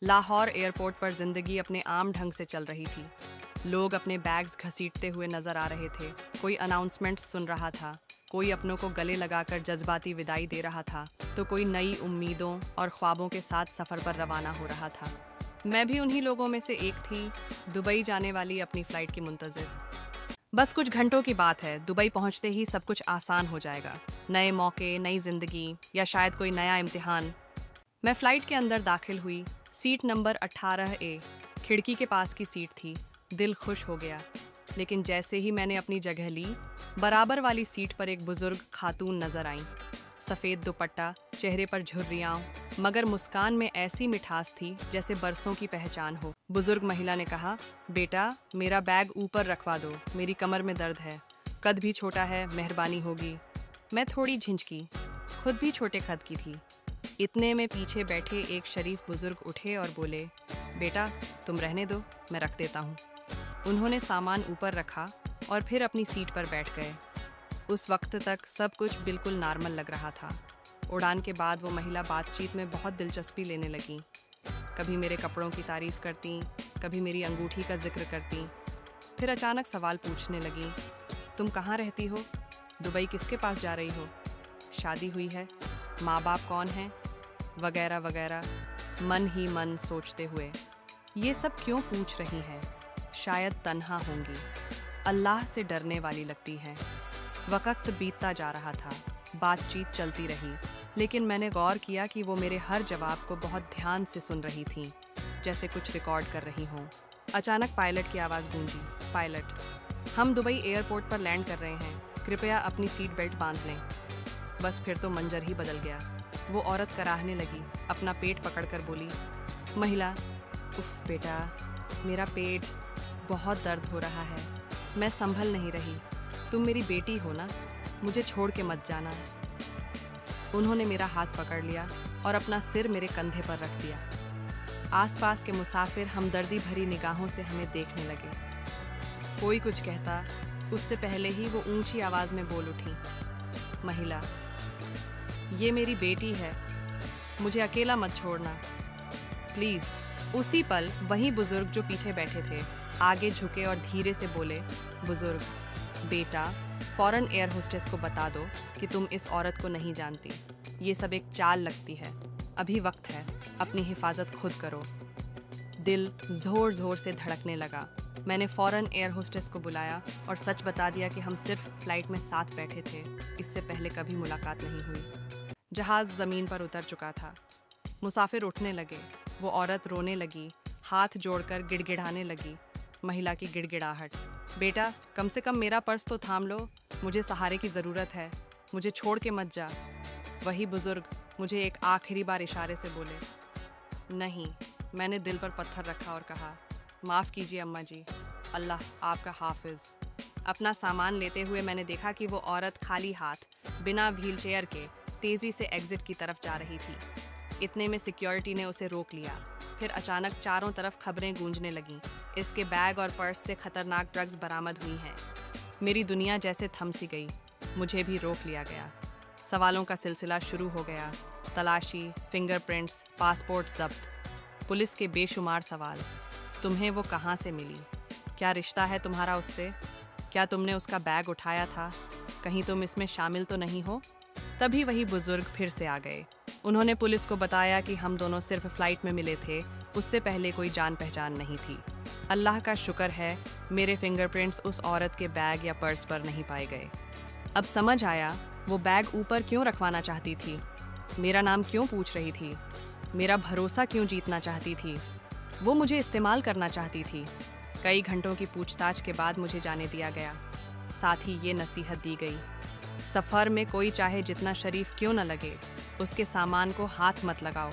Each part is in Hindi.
लाहौर एयरपोर्ट पर जिंदगी अपने आम ढंग से चल रही थी। लोग अपने बैग्स घसीटते हुए नजर आ रहे थे। कोई अनाउंसमेंट्स सुन रहा था, कोई अपनों को गले लगाकर जज्बाती विदाई दे रहा था, तो कोई नई उम्मीदों और ख्वाबों के साथ सफ़र पर रवाना हो रहा था। मैं भी उन्हीं लोगों में से एक थी, दुबई जाने वाली अपनी फ़्लाइट की मुंतज़िर। बस कुछ घंटों की बात है, दुबई पहुंचते ही सब कुछ आसान हो जाएगा। नए मौके, नई जिंदगी, या शायद कोई नया इम्तिहान। मैं फ़्लाइट के अंदर दाखिल हुई। सीट नंबर 18A खिड़की के पास की सीट थी। दिल खुश हो गया, लेकिन जैसे ही मैंने अपनी जगह ली, बराबर वाली सीट पर एक बुजुर्ग खातून नजर आईं। सफ़ेद दुपट्टा, चेहरे पर झुर्रियाँ, मगर मुस्कान में ऐसी मिठास थी जैसे बरसों की पहचान हो। बुजुर्ग महिला ने कहा, बेटा मेरा बैग ऊपर रखवा दो, मेरी कमर में दर्द है। कद भी छोटा है, मेहरबानी होगी। मैं थोड़ी झिझकी, खुद भी छोटे कद की थी। इतने में पीछे बैठे एक शरीफ बुजुर्ग उठे और बोले, बेटा तुम रहने दो, मैं रख देता हूँ। उन्होंने सामान ऊपर रखा और फिर अपनी सीट पर बैठ गए। उस वक्त तक सब कुछ बिल्कुल नॉर्मल लग रहा था। उड़ान के बाद वो महिला बातचीत में बहुत दिलचस्पी लेने लगीं। कभी मेरे कपड़ों की तारीफ करती, कभी मेरी अंगूठी का जिक्र करती। फिर अचानक सवाल पूछने लगीं, तुम कहाँ रहती हो? दुबई किसके पास जा रही हो? शादी हुई है? माँ बाप कौन हैं? वगैरह वगैरह। मन ही मन सोचते हुए, ये सब क्यों पूछ रही हैं? शायद तन्हा होंगी, अल्लाह से डरने वाली लगती हैं। वक्त बीतता जा रहा था, बातचीत चलती रही, लेकिन मैंने गौर किया कि वो मेरे हर जवाब को बहुत ध्यान से सुन रही थीं, जैसे कुछ रिकॉर्ड कर रही हों। अचानक पायलट की आवाज़ गूंजी, पायलट, हम दुबई एयरपोर्ट पर लैंड कर रहे हैं, कृपया अपनी सीट बेल्ट बांध लें। बस फिर तो मंजर ही बदल गया। वो औरत कराहने लगी, अपना पेट पकड़कर बोली, महिला, उफ बेटा, मेरा पेट, बहुत दर्द हो रहा है, मैं संभल नहीं रही। तुम मेरी बेटी हो ना, मुझे छोड़ के मत जाना। उन्होंने मेरा हाथ पकड़ लिया और अपना सिर मेरे कंधे पर रख दिया। आसपास के मुसाफिर हमदर्दी भरी निगाहों से हमें देखने लगे। कोई कुछ कहता, उससे पहले ही वो ऊंची आवाज़ में बोल उठी, महिला, ये मेरी बेटी है, मुझे अकेला मत छोड़ना प्लीज़। उसी पल वही बुजुर्ग जो पीछे बैठे थे आगे झुके और धीरे से बोले, बुजुर्ग, बेटा फ़ौरन एयर होस्टेस को बता दो कि तुम इस औरत को नहीं जानती, ये सब एक चाल लगती है। अभी वक्त है, अपनी हिफाजत खुद करो। दिल ज़ोर ज़ोर से धड़कने लगा। मैंने फ़ौरन एयर होस्टेस को बुलाया और सच बता दिया कि हम सिर्फ फ़्लाइट में साथ बैठे थे, इससे पहले कभी मुलाकात नहीं हुई। जहाज़ ज़मीन पर उतर चुका था। मुसाफिर उठने लगे। वो औरत रोने लगी, हाथ जोड़कर गिड़गिड़ाने लगी। महिला की गिड़गिड़ाहट, बेटा कम से कम मेरा पर्स तो थाम लो, मुझे सहारे की ज़रूरत है, मुझे छोड़ के मत जा। वही बुज़ुर्ग मुझे एक आखिरी बार इशारे से बोले, नहीं। मैंने दिल पर पत्थर रखा और कहा, माफ़ कीजिए अम्मा जी, अल्लाह आपका हाफिज़। अपना सामान लेते हुए मैंने देखा कि वो औरत खाली हाथ, बिना व्हील चेयर के, तेज़ी से एग्ज़िट की तरफ जा रही थी। इतने में सिक्योरिटी ने उसे रोक लिया। फिर अचानक चारों तरफ खबरें गूंजने लगीं, इसके बैग और पर्स से खतरनाक ड्रग्स बरामद हुई हैं। मेरी दुनिया जैसे थम सी गई। मुझे भी रोक लिया गया। सवालों का सिलसिला शुरू हो गया। तलाशी, फिंगरप्रिंट्स, पासपोर्ट जब्त, पुलिस के बेशुमार सवाल। तुम्हें वो कहाँ से मिली? क्या रिश्ता है तुम्हारा उससे? क्या तुमने उसका बैग उठाया था? कहीं तुम इसमें शामिल तो नहीं हो? तभी वही बुजुर्ग फिर से आ गए। उन्होंने पुलिस को बताया कि हम दोनों सिर्फ फ्लाइट में मिले थे, उससे पहले कोई जान पहचान नहीं थी। अल्लाह का शुक्र है मेरे फिंगरप्रिंट्स उस औरत के बैग या पर्स पर नहीं पाए गए। अब समझ आया वो बैग ऊपर क्यों रखवाना चाहती थी, मेरा नाम क्यों पूछ रही थी, मेरा भरोसा क्यों जीतना चाहती थी। वो मुझे इस्तेमाल करना चाहती थी। कई घंटों की पूछताछ के बाद मुझे जाने दिया गया। साथ ही ये नसीहत दी गई, सफ़र में कोई चाहे जितना शरीफ क्यों न लगे, उसके सामान को हाथ मत लगाओ।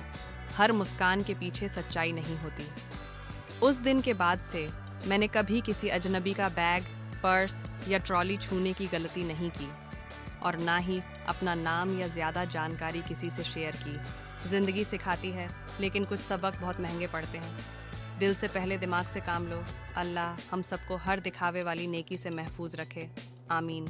हर मुस्कान के पीछे सच्चाई नहीं होती। उस दिन के बाद से मैंने कभी किसी अजनबी का बैग, पर्स या ट्रॉली छूने की गलती नहीं की, और ना ही अपना नाम या ज़्यादा जानकारी किसी से शेयर की। ज़िंदगी सिखाती है, लेकिन कुछ सबक बहुत महंगे पड़ते हैं। दिल से पहले दिमाग से काम लो। अल्लाह हम सबको हर दिखावे वाली नेकी से महफूज रखे। आमीन।